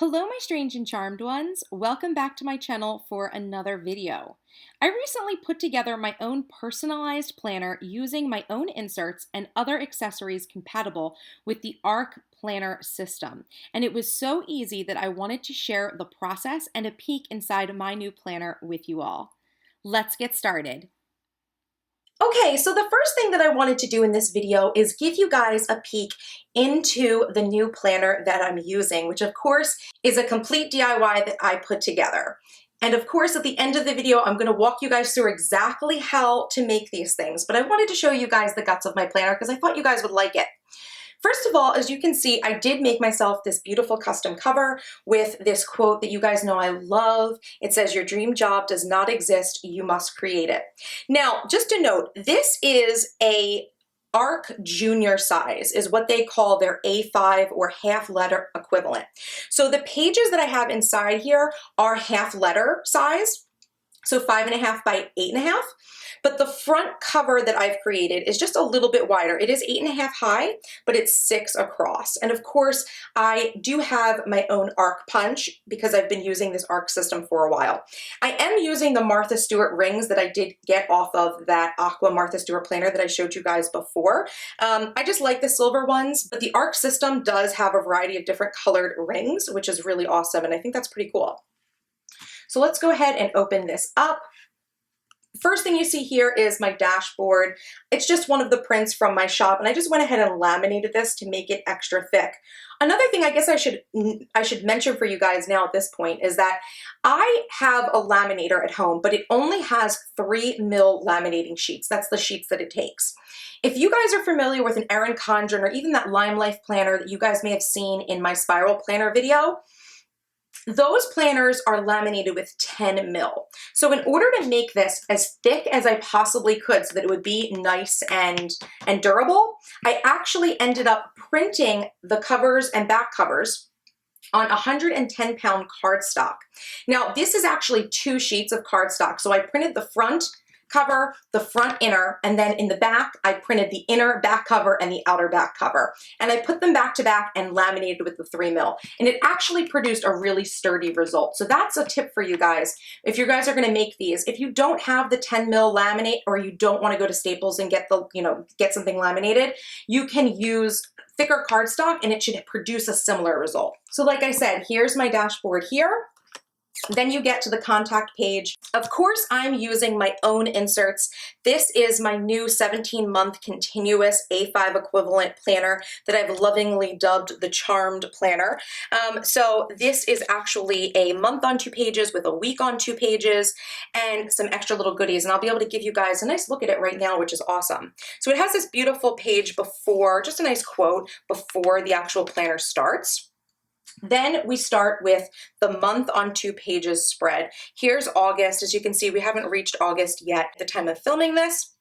Hello, my strange and charmed ones. Welcome back to my channel for another video. I recently put together my own personalized planner using my own inserts and other accessories compatible with the ARC planner system. And it was so easy that I wanted to share the process and a peek inside my new planner with you all. Let's get started. Okay, so the first thing that I wanted to do in this video is give you guys a peek into the new planner that I'm using, which of course is a complete DIY that I put together. And of course, at the end of the video, I'm gonna walk you guys through exactly how to make these things, but I wanted to show you guys the guts of my planner because I thought you guys would like it. First of all, as you can see, I did make myself this beautiful custom cover with this quote that you guys know I love. It says, "Your dream job does not exist, you must create it." Now, just a note, this is a ARC junior size, is what they call their A5 or half letter equivalent. So the pages that I have inside here are half letter size, so 5.5 by 8.5. But the front cover that I've created is just a little bit wider. It is 8.5 high, but it's 6 across. And of course, I do have my own ARC punch because I've been using this ARC system for a while. I am using the Martha Stewart rings that I did get off of that Aqua Martha Stewart planner that I showed you guys before. I just like the silver ones, but the ARC system does have a variety of different colored rings, which is really awesome. And I think that's pretty cool. So let's go ahead and open this up. First thing you see here is my dashboard. It's just one of the prints from my shop, and I just went ahead and laminated this to make it extra thick. Another thing I guess I should mention for you guys now at this point is that I have a laminator at home, but it only has 3mm laminating sheets. That's the sheets that it takes. If you guys are familiar with an Erin Condren or even that Lime Life planner that you guys may have seen in my spiral planner video, those planners are laminated with 10mm. So in order to make this as thick as I possibly could so that it would be nice and durable, I actually ended up printing the covers and back covers on 110-pound cardstock. Now, this is actually 2 sheets of cardstock. So I printed the front cover, the front inner, and then in the back, I printed the inner back cover and the outer back cover. And I put them back to back and laminated with the 3mm. And it actually produced a really sturdy result. So that's a tip for you guys. If you guys are gonna make these, if you don't have the 10mm laminate or you don't wanna go to Staples and get get something laminated, you can use thicker cardstock and it should produce a similar result. So like I said, here's my dashboard here. Then you get to the contact page. Of course, I'm using my own inserts. This is my new 17-month continuous A5 equivalent planner that I've lovingly dubbed the Charmed Planner. So this is actually a month on 2 pages with a week on 2 pages and some extra little goodies. And I'll be able to give you guys a nice look at it right now, which is awesome. So it has this beautiful page before, just a nice quote before the actual planner starts. Then we start with the month on 2 pages spread. Here's August. As you can see, we haven't reached August yet at the time of filming this.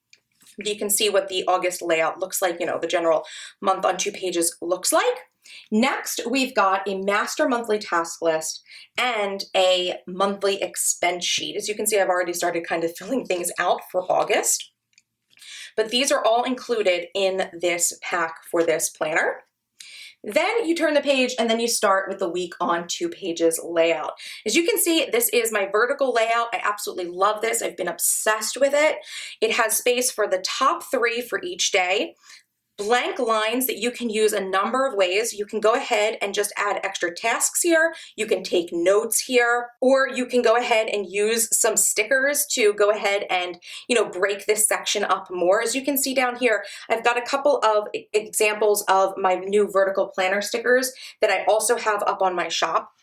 But you can see what the August layout looks like, the general month on 2 pages looks like. Next, we've got a master monthly task list and a monthly expense sheet. As you can see, I've already started kind of filling things out for August. But these are all included in this pack for this planner. Then you turn the page and then you start with the week on 2 pages layout. As you can see, this is my vertical layout. I absolutely love this. I've been obsessed with it. It has space for the top 3 for each day. Blank lines that you can use a number of ways. You can go ahead and just add extra tasks here. You can take notes here, or you can go ahead and use some stickers to go ahead and, break this section up more. As you can see down here, I've got a couple of examples of my new vertical planner stickers that I also have up on my shop.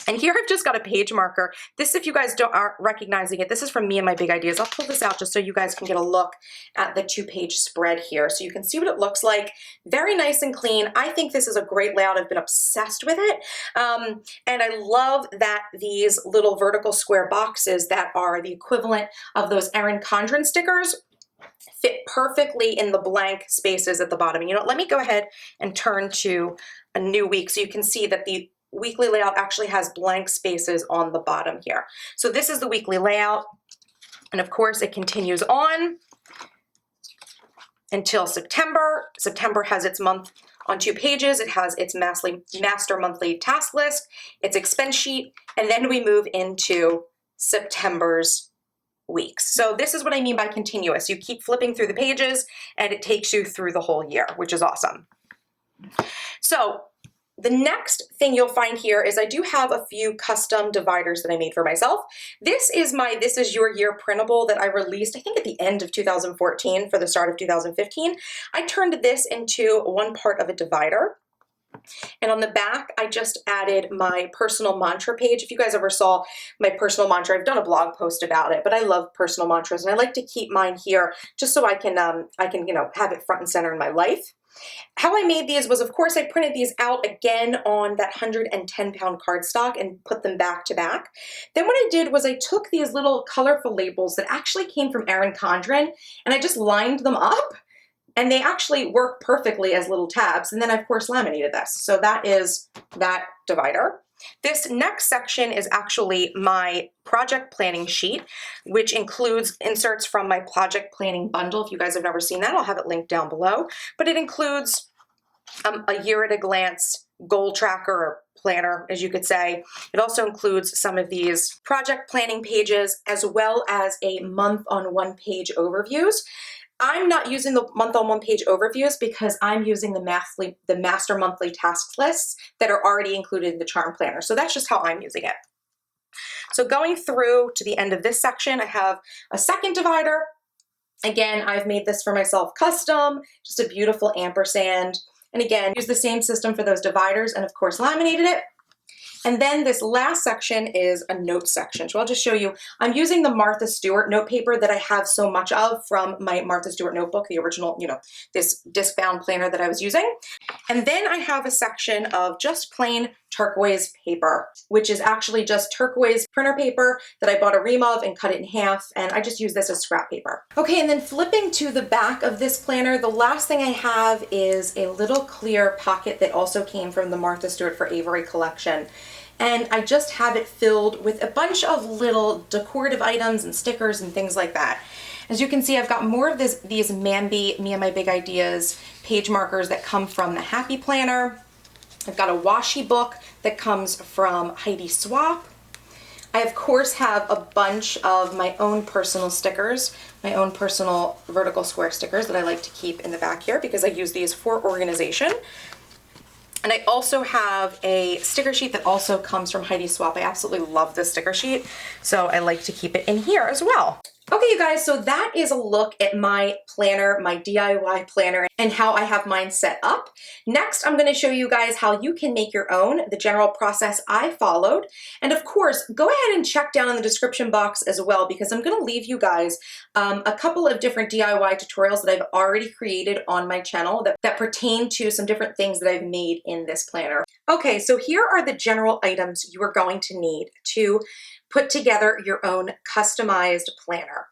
And here I've just got a page marker. This, if you guys aren't recognizing it, this is from me and my big ideas. I'll pull this out just so you guys can get a look at the 2-page spread here. So you can see what it looks like. Very nice and clean. I think this is a great layout. I've been obsessed with it. And I love that these little vertical square boxes that are the equivalent of those Erin Condren stickers fit perfectly in the blank spaces at the bottom. Let me go ahead and turn to a new week so you can see that the weekly layout actually has blank spaces on the bottom here. So this is the weekly layout. And of course it continues on until September. September has its month on 2 pages. It has its master monthly task list, its expense sheet, and then we move into September's weeks. So this is what I mean by continuous. You keep flipping through the pages and it takes you through the whole year, which is awesome. So the next thing you'll find here is I do have a few custom dividers that I made for myself. This is my This Is Your Year printable that I released, I think at the end of 2014 for the start of 2015. I turned this into one part of a divider. And on the back, I just added my personal mantra page. If you guys ever saw my personal mantra, I've done a blog post about it, but I love personal mantras and I like to keep mine here just so I can have it front and center in my life. How I made these was, of course, I printed these out again on that 110-pound cardstock and put them back to back. Then what I did was I took these little colorful labels that actually came from Erin Condren and I just lined them up. And they actually work perfectly as little tabs. And then I, of course, laminated this. So that is that divider. This next section is actually my project planning sheet, which includes inserts from my project planning bundle. If you guys have never seen that, I'll have it linked down below. But it includes a year at a glance goal tracker or planner, as you could say. It also includes some of these project planning pages, as well as a month on one page overviews. I'm not using the month on one page overviews because I'm using the master monthly task lists that are already included in the charm planner. So that's just how I'm using it. So going through to the end of this section, I have a second divider. Again, I've made this for myself custom, just a beautiful ampersand. And again, use the same system for those dividers and of course laminated it. And then this last section is a note section. So I'll just show you, I'm using the Martha Stewart note paper that I have so much of from my Martha Stewart notebook, the original, this disc-bound planner that I was using. And then I have a section of just plain turquoise paper, which is actually just turquoise printer paper that I bought a ream of and cut it in half, and I just use this as scrap paper. Okay, and then flipping to the back of this planner, the last thing I have is a little clear pocket that also came from the Martha Stewart for Avery collection. And I just have it filled with a bunch of little decorative items and stickers and things like that. As you can see, I've got more of these Mambi, Me and My Big Ideas page markers that come from the Happy Planner. I've got a washi book that comes from Heidi Swap. I, of course, have a bunch of my own personal stickers, my own personal vertical square stickers that I like to keep in the back here because I use these for organization. And I also have a sticker sheet that also comes from Heidi Swap. I absolutely love this sticker sheet, so I like to keep it in here as well. Okay, you guys, so that is a look at my planner, my DIY planner, and how I have mine set up. Next, I'm going to show you guys how you can make your own, the general process I followed. And of course, go ahead and check down in the description box as well, because I'm going to leave you guys a couple of different DIY tutorials that I've already created on my channel that pertain to some different things that I've made in this planner. Okay, so here are the general items you are going to need to put together your own customized planner.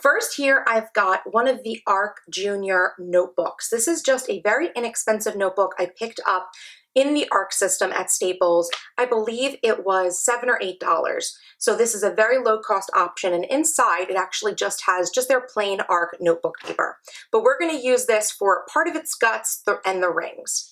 First here, I've got one of the ARC Junior notebooks. This is just a very inexpensive notebook I picked up in the ARC system at Staples. I believe it was $7 or $8. So this is a very low cost option, and inside it actually just has their plain ARC notebook paper. But we're going to use this for part of its guts and the rings.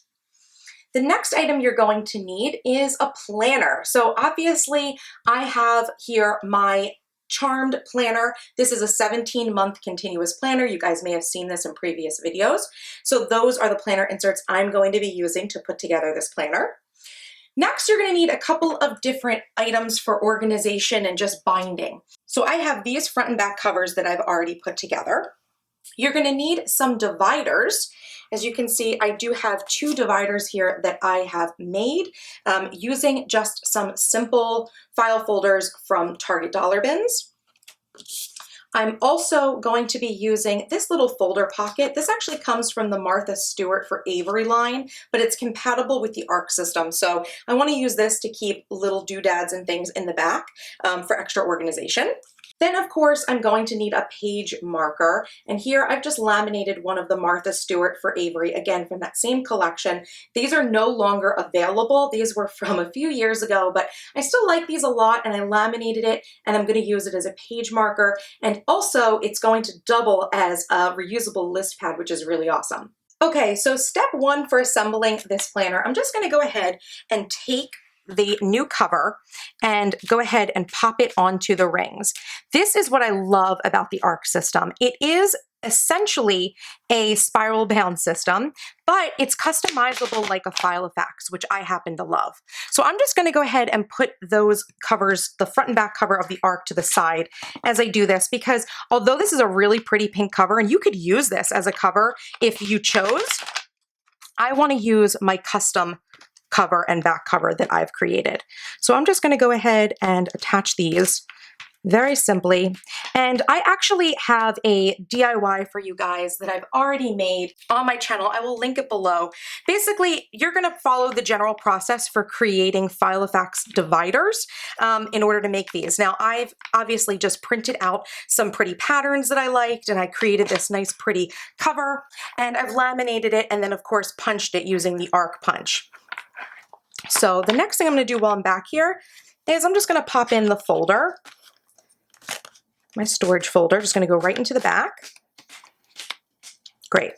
The next item you're going to need is a planner. So obviously I have here my Charmed planner. This is a 17-month continuous planner. You guys may have seen this in previous videos. So those are the planner inserts I'm going to be using to put together this planner. Next, you're going to need a couple of different items for organization and just binding. So I have these front and back covers that I've already put together. You're going to need some dividers. As you can see, I do have 2 dividers here that I have made using just some simple file folders from Target dollar bins. I'm also going to be using this little folder pocket. This actually comes from the Martha Stewart for Avery line, but it's compatible with the ARC system. So I want to use this to keep little doodads and things in the back for extra organization. Then, of course, I'm going to need a page marker. And here I've just laminated one of the Martha Stewart for Avery, again, from that same collection. These are no longer available. These were from a few years ago, but I still like these a lot, and I laminated it, and I'm going to use it as a page marker. And also, it's going to double as a reusable list pad, which is really awesome. Okay, so step one for assembling this planner, I'm just going to go ahead and take the new cover and go ahead and pop it onto the rings. This is what I love about the ARC system. It is essentially a spiral bound system, but it's customizable like a Filofax, which I happen to love. So I'm just going to go ahead and put those covers, the front and back cover of the ARC, to the side as I do this, because although this is a really pretty pink cover, and you could use this as a cover if you chose, I want to use my custom cover and back cover that I've created. So I'm just going to go ahead and attach these very simply. And I actually have a DIY for you guys that I've already made on my channel. I will link it below. Basically, you're going to follow the general process for creating Filofax dividers in order to make these. Now, I've obviously just printed out some pretty patterns that I liked, and I created this nice pretty cover, and I've laminated it, and then of course punched it using the ARC punch. So the next thing I'm going to do while I'm back here is I'm just going to pop in the folder, my storage folder, just going to go right into the back. Great.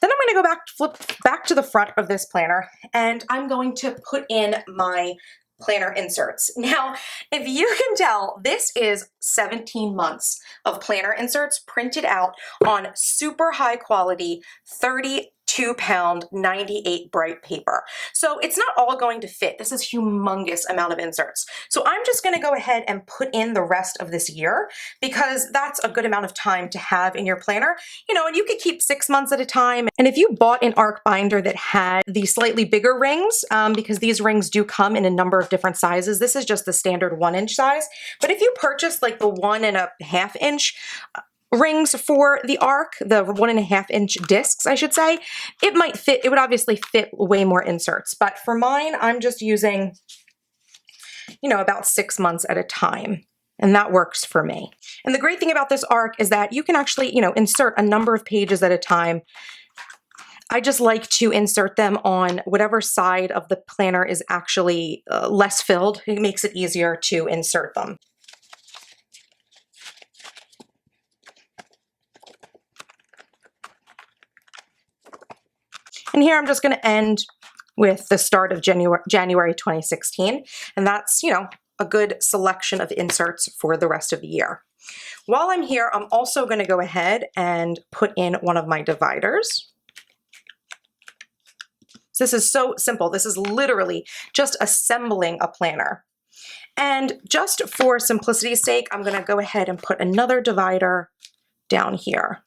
Then I'm going to go back, flip back to the front of this planner, and I'm going to put in my planner inserts. Now, if you can tell, this is 17 months of planner inserts printed out on super high quality 32-pound 98 bright paper. So it's not all going to fit. This is a humongous amount of inserts. So I'm just going to go ahead and put in the rest of this year, because that's a good amount of time to have in your planner. You know, and you could keep 6 months at a time. And if you bought an ARC binder that had the slightly bigger rings, because these rings do come in a number of different sizes, this is just the standard 1-inch size. But if you purchased like the 1.5 inch rings for the ARC, the 1.5 inch discs, I should say, it might fit. It would obviously fit way more inserts. But for mine, I'm just using, you know, about 6 months at a time. And that works for me. And the great thing about this ARC is that you can actually, you know, insert a number of pages at a time. I just like to insert them on whatever side of the planner is actually less filled. It makes it easier to insert them. And here I'm just going to end with the start of January 2016. And that's, you know, a good selection of inserts for the rest of the year. While I'm here, I'm also going to go ahead and put in one of my dividers. So this is so simple. This is literally just assembling a planner. And just for simplicity's sake, I'm going to go ahead and put another divider down here.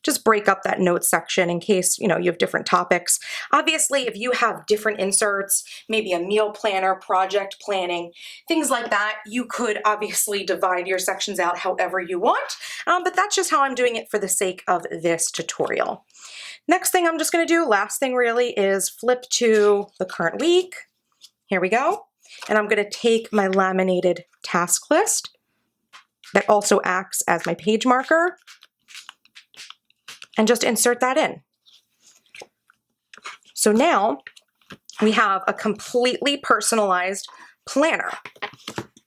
Just break up that note section in case, you know, you have different topics. Obviously, if you have different inserts, maybe a meal planner, project planning, things like that, you could obviously divide your sections out however you want, but that's just how I'm doing it for the sake of this tutorial. Next thing I'm just going to do, last thing really, is flip to the current week. Here we go. And I'm going to take my laminated task list that also acts as my page marker, and just insert that in. So now we have a completely personalized planner.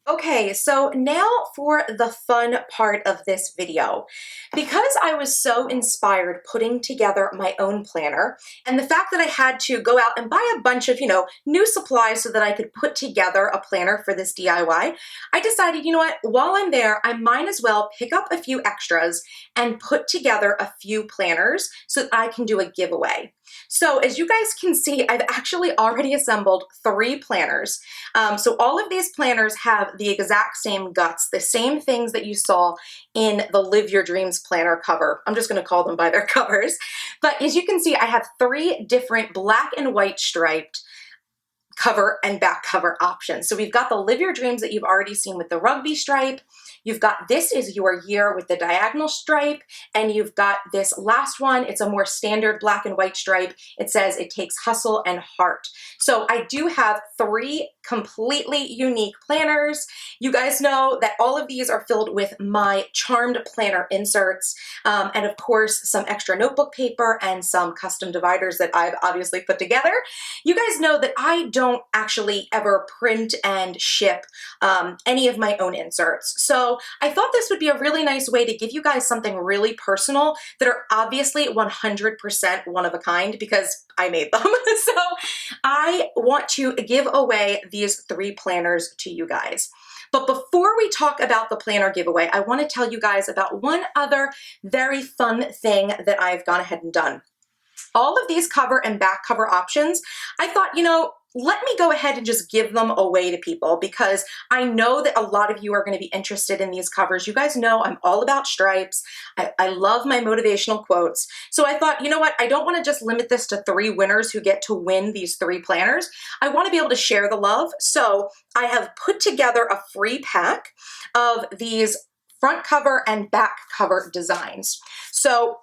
Okay, so now for the fun part of this video. Because I was so inspired putting together my own planner, and the fact that I had to go out and buy a bunch of, you know, new supplies so that I could put together a planner for this DIY, I decided, you know what, while I'm there, I might as well pick up a few extras and put together a few planners so that I can do a giveaway. So as you guys can see, I've actually already assembled 3 planners. So all of these planners have the exact same guts, the same things that you saw in the Live Your Dreams planner cover. I'm just going to call them by their covers. But as you can see, I have 3 different black and white striped cover and back cover options. So we've got the Live Your Dreams that you've already seen with the rugby stripe. You've got This Is Your Year with the diagonal stripe, and you've got this last one. It's a more standard black and white stripe. It says It Takes Hustle and Heart. So I do have 3 completely unique planners. You guys know that all of these are filled with my charmed planner inserts, and of course some extra notebook paper and some custom dividers that I've obviously put together. You guys know that I don't actually ever print and ship any of my own inserts. So So I thought this would be a really nice way to give you guys something really personal that are obviously 100% one of a kind because I made them. So I want to give away these 3 planners to you guys. But before we talk about the planner giveaway, I want to tell you guys about one other very fun thing that I've gone ahead and done. All of these cover and back cover options, I thought, let me go ahead and just give them away to people because I know that a lot of you are going to be interested in these covers. You guys know I'm all about stripes. I love my motivational quotes. So I thought, you know what? I don't want to just limit this to 3 winners who get to win these 3 planners. I want to be able to share the love. So I have put together a free pack of these front cover and back cover designs. So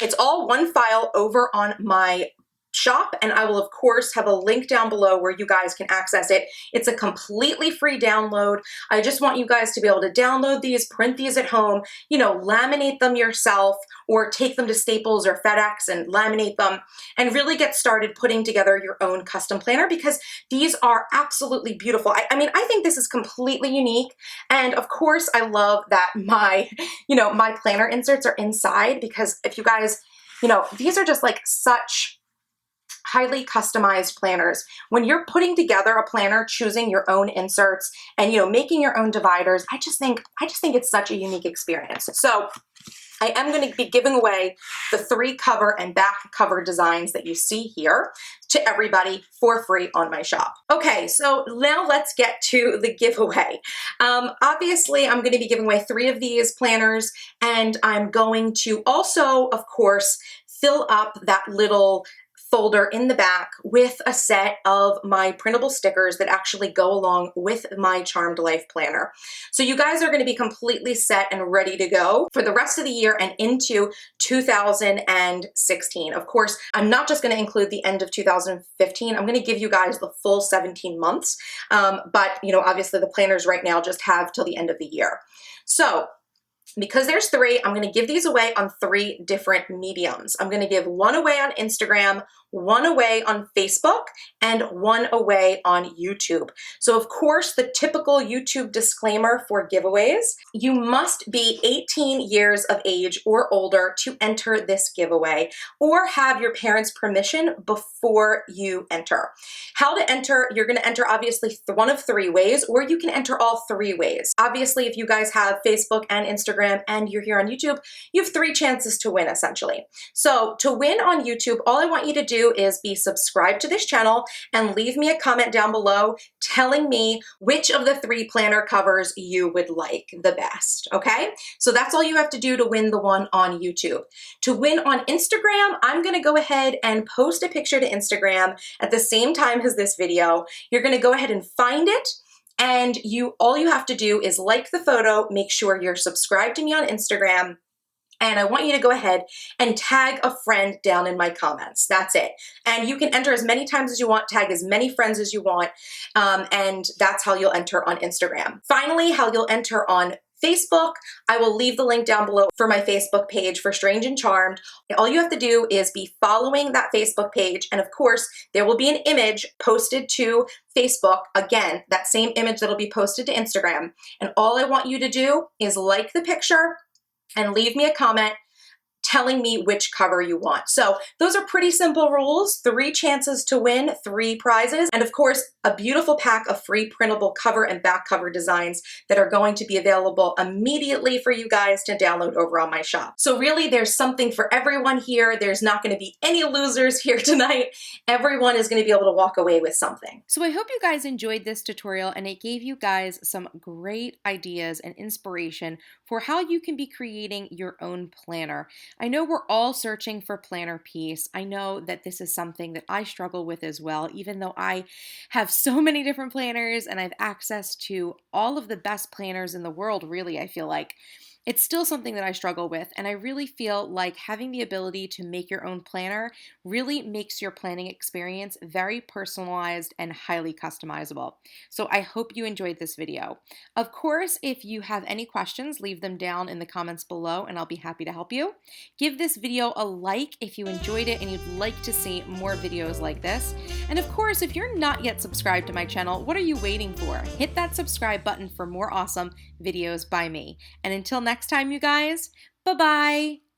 it's all one file over on my shop, and I will of course have a link down below where you guys can access it. It's a completely free download. I just want you guys to be able to download these, print these at home, laminate them yourself or take them to Staples or FedEx and laminate them and really get started putting together your own custom planner because these are absolutely beautiful. I mean, I think this is completely unique. And of course, I love that my planner inserts are inside because if you guys, these are just like such highly customized planners. When you're putting together a planner, choosing your own inserts and making your own dividers, I just think it's such a unique experience. So I am going to be giving away the 3 cover and back cover designs that you see here to everybody for free on my shop. Okay, so now let's get to the giveaway. Obviously, I'm going to be giving away 3 of these planners, and I'm going to also, of course, fill up that little folder in the back with a set of my printable stickers that actually go along with my Charmed Life planner. So you guys are going to be completely set and ready to go for the rest of the year and into 2016. Of course, I'm not just going to include the end of 2015. I'm going to give you guys the full 17 months. But obviously the planners right now just have till the end of the year. So because there's 3, I'm going to give these away on 3 different mediums. I'm going to give 1 away on Instagram, 1 away on Facebook, and 1 away on YouTube. So of course, the typical YouTube disclaimer for giveaways, you must be 18 years of age or older to enter this giveaway or have your parents' permission before you enter. How to enter, you're going to enter obviously one of 3 ways, or you can enter all 3 ways. Obviously, if you guys have Facebook and Instagram and you're here on YouTube, you have 3 chances to win essentially. So to win on YouTube, all I want you to do is be subscribed to this channel and leave me a comment down below telling me which of the 3 planner covers you would like the best, okay? So that's all you have to do to win the one on YouTube. To win on Instagram, I'm gonna go ahead and post a picture to Instagram at the same time as this video. You're gonna go ahead and find it, and all you have to do is like the photo, make sure you're subscribed to me on Instagram, and I want you to go ahead and tag a friend down in my comments. That's it. And you can enter as many times as you want, tag as many friends as you want, and that's how you'll enter on Instagram. Finally, how you'll enter on Facebook, I will leave the link down below for my Facebook page for Strange and Charmed. All you have to do is be following that Facebook page, and of course, there will be an image posted to Facebook, again, that same image that'll be posted to Instagram. And all I want you to do is like the picture and leave me a comment telling me which cover you want. So those are pretty simple rules. 3 chances to win, 3 prizes, and of course, a beautiful pack of free printable cover and back cover designs that are going to be available immediately for you guys to download over on my shop. So really, there's something for everyone here. There's not going to be any losers here tonight. Everyone is going to be able to walk away with something. So I hope you guys enjoyed this tutorial and it gave you guys some great ideas and inspiration for how you can be creating your own planner. I know we're all searching for planner peace. I know that this is something that I struggle with as well, even though I have so many different planners and I have access to all of the best planners in the world, really, I feel like. It's still something that I struggle with, and I really feel like having the ability to make your own planner really makes your planning experience very personalized and highly customizable. So I hope you enjoyed this video. Of course, if you have any questions, leave them down in the comments below and I'll be happy to help you. Give this video a like if you enjoyed it and you'd like to see more videos like this. And of course, if you're not yet subscribed to my channel, what are you waiting for? Hit that subscribe button for more awesome videos by me. And until next time, you guys, bye-bye!